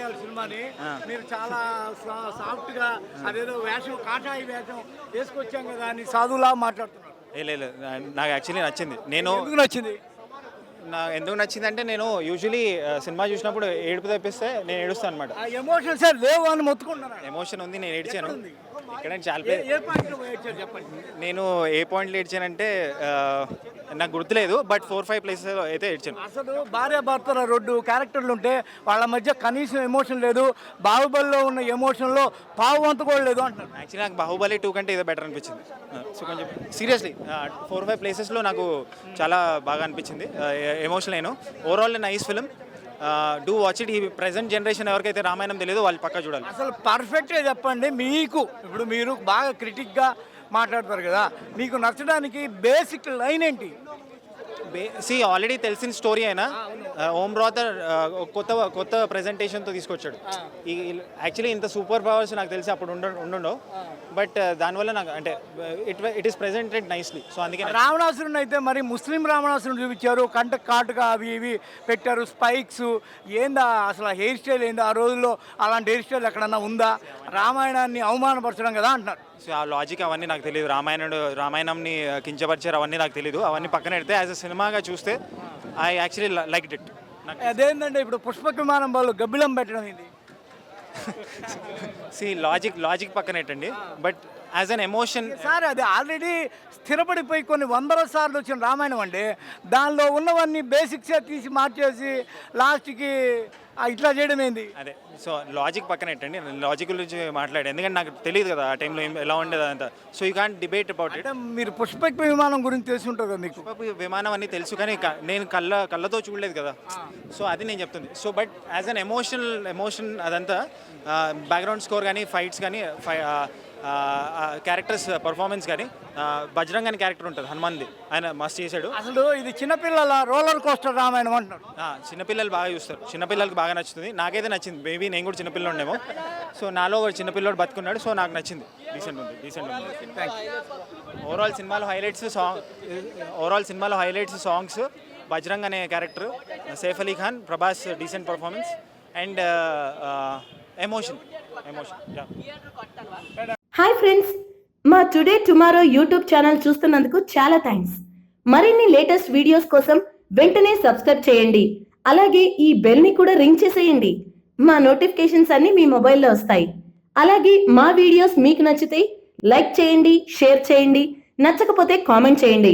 చేయాలి సినిమాని. మీరు చాలా సాఫ్ట్ గా అదేదో వేషం కాటాయి వేషం వేసుకొచ్చాం కదా అని సాధువులా మాట్లాడుతున్నారు. లేదు, నాకు యాక్చువల్లీ నచ్చింది. నేను ఎందుకు నచ్చింది? ఎందుకు నచ్చిందంటే నేను యూజువలీ సినిమా చూసినప్పుడు ఏడుపు తెప్పిస్తే నేను ఏడుస్తాను అనమాట. ఎమోషన్స్ లేవు అని మొత్తుకుంటున్నాను. ఎమోషన్ ఉంది, నేను ఏడ్చాను. ఇక్కడ చాలా ఏ పాయింట్లో ఏడ్చారు చెప్పండి. నేను ఏ పాయింట్లో ఏడ్చానంటే నాకు గుర్తులేదు, బట్ 4-5 ప్లేసెస్ అయితే ఏడ్చాను. అసలు భార్య భర్తల 2 క్యారెక్టర్లు ఉంటే వాళ్ళ మధ్య కనీసం ఎమోషన్ లేదు. బాహుబలిలో ఉన్న ఎమోషన్లో పావు వంతు కూడా లేదు అంటున్నారు. యాక్చువల్లీ నాకు బాహుబలి 2 కంటే ఇదే బెటర్ అనిపించింది. సో కొంచెం సీరియస్లీ 4-5 ప్లేసెస్లో నాకు చాలా బాగా అనిపించింది. ఎమోషన్ నేను overall nice film. Do watch it. ఈ ప్రెసెంట్ జనరేషన్ ఎవరికైతే రామాయణం తెలియదో వాళ్ళు పక్కా చూడాలి. అసలు పర్ఫెక్ట్గా చెప్పండి. మీకు ఇప్పుడు మీరు బాగా క్రిటిక్గా మాట్లాడతారు కదా, మీకు నచ్చడానికి బేసిక్ లైన్ ఏంటి? ఆల్రెడీ తెలిసిన స్టోరీ అయినా ఓం రాథ్ కొత్త ప్రెజెంటేషన్తో తీసుకొచ్చాడు. ఈ యాక్చువల్లీ ఇంత సూపర్ పవర్స్ నాకు తెలిసి అప్పుడు ఉండవు, బట్ దానివల్ల నాకు అంటే it is presented nicely. So అందుకే రావణాసురుని అయితే మరి ముస్లిం రావణాసురుని చూపించారు, కంట కాటుగా అవి ఇవి పెట్టారు, స్పైక్స్ ఏందా అసలు హెయిర్ స్టైల్ ఏందా? ఆ రోజుల్లో అలాంటి హెయిర్ స్టైల్ ఎక్కడన్నా ఉందా? రామాయణాన్ని అవమానపరచడం కదా అంటున్నారు. సో ఆ లాజిక్ అవన్నీ నాకు తెలియదు. రామాయణంని కించపరిచారు అవన్నీ నాకు తెలియదు. అవన్నీ పక్కన పెడితే యాజ్ అ సినిమాగా చూస్తే ఐ యాక్చువల్లీ లైక్డ్ ఇట్. అదేంటంటే ఇప్పుడు పుష్పక విమానం వాళ్ళు గబ్బిలం పెట్టడం ఇది లాజిక్ పక్కన పెట్టండి, but as an emotion sir అది ఆల్రెడీ స్థిరపడిపోయి కొన్ని వందల సార్లు వచ్చిన రామాయణం అండి. దానిలో ఉన్నవన్నీ బేసిక్సే తీసి మార్చేసి లాస్ట్కి ఇట్లా చేయడం ఏంది? అదే సో లాజిక్ పక్కన పెట్టండి, లాజిక్ గురించి మాట్లాడే, ఎందుకంటే నాకు తెలియదు కదా ఆ టైంలో ఎలా ఉండేది అంతా. So you can't debate about it. మీరు పుష్పక విమానం గురించి తెలిసి ఉంటుంది కదా మీకు. విమానం అన్నీ తెలుసు, కానీ నేను కళ్ళతో చూడలేదు కదా. సో అది నేను చెప్తుంది. So but as an emotion అదంతా బ్యాక్గ్రౌండ్ స్కోర్ కానీ ఫైట్స్ కానీ క్యారెక్టర్స్ పర్ఫార్మెన్స్ కానీ బజరంగ్ అని క్యారెక్టర్ ఉంటుంది హనుమాన్ది, ఆయన మస్తు చేశాడు. అసలు ఇది చిన్నపిల్లల రోలర్ కోస్టర్ రామాయణం అంటున్నారు. చిన్నపిల్లలు బాగా చూస్తారు, చిన్నపిల్లలకి బాగా నచ్చుతుంది. నాకైతే నచ్చింది. మేబీ నేను కూడా చిన్నపిల్లలు ఉండేమో. సో నాలో ఒక చిన్నపిల్లడు బతుకున్నాడు. సో నాకు నచ్చింది. డీసెంట్ ఉంది. ఓవరాల్ సినిమాలో హైలైట్స్ సాంగ్స్, బజరంగ్ అనే character, Saif Ali Khan, Prabhas decent performance and emotion. Hi friends, మా టుడే టుమారో యూట్యూబ్ ఛానల్ చూస్తున్నందుకు చాలా థ్యాంక్స్. మరిన్ని లేటెస్ట్ వీడియోస్ కోసం వెంటనే సబ్స్క్రైబ్ చేయండి. అలాగే ఈ బెల్ ని కూడా రింగ్ చేసేయండి. మా నోటిఫికేషన్స్ అన్ని మీ మొబైల్లో వస్తాయి. అలాగే మా వీడియోస్ మీకు నచ్చితే లైక్ చేయండి, షేర్ చేయండి, నచ్చకపోతే కామెంట్ చేయండి.